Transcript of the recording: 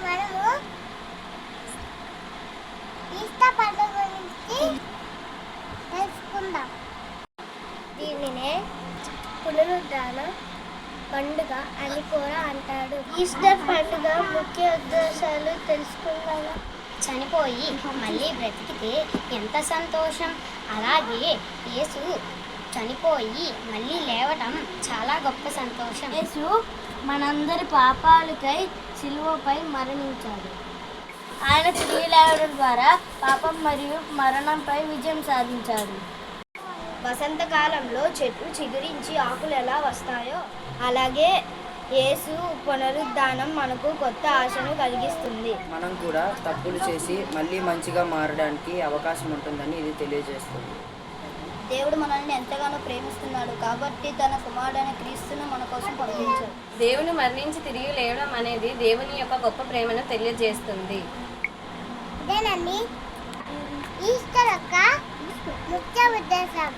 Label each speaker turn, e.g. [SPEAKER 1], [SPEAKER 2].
[SPEAKER 1] మనము ఈస్టర్ పండుగ గురించి తెలుసుకుందాం. దీనినే పునరుద్ధాన పండుగ అని కూడా అంటాడు. ఈస్టర్ పండుగ ముఖ్య ఉద్దేశాలు తెలుసుకుందామా?
[SPEAKER 2] చనిపోయి మళ్ళీ బ్రతికితే ఎంత సంతోషం. అలాగే యేసు చనిపోయి మళ్ళీ లేవటం చాలా గొప్ప సంతోషం.
[SPEAKER 1] యేసు మనందరి పాపాలకై సిలువపై మరణించాడు. ఆయన తిరిగి లేవడం ద్వారా పాపం మరియు మరణంపై విజయం సాధించాడు. వసంతకాలంలో చెట్లు చిగురించి ఆకులు ఎలా వస్తాయో అలాగే యేసు పునరుద్ధానం మనకు కొత్త ఆశను కలిగిస్తుంది.
[SPEAKER 3] మనం కూడా తప్పులు చేసి మళ్ళీ మంచిగా మారడానికి అవకాశం ఉంటుందని ఇది తెలియజేస్తుంది.
[SPEAKER 1] దేవుడు మనల్ని ఎంతగానో ప్రేమిస్తున్నాడు కాబట్టి తన కుమారుడైన క్రీస్తును మన కోసం పంపించాడు.
[SPEAKER 4] దేవుని మరణించి తిరిగి లేవడం అనేది దేవుని యొక్క గొప్ప ప్రేమను తెలియజేస్తుంది.
[SPEAKER 1] ఇదేనండి ఈస్టర్ యొక్క ముఖ్య ఉద్దేశం.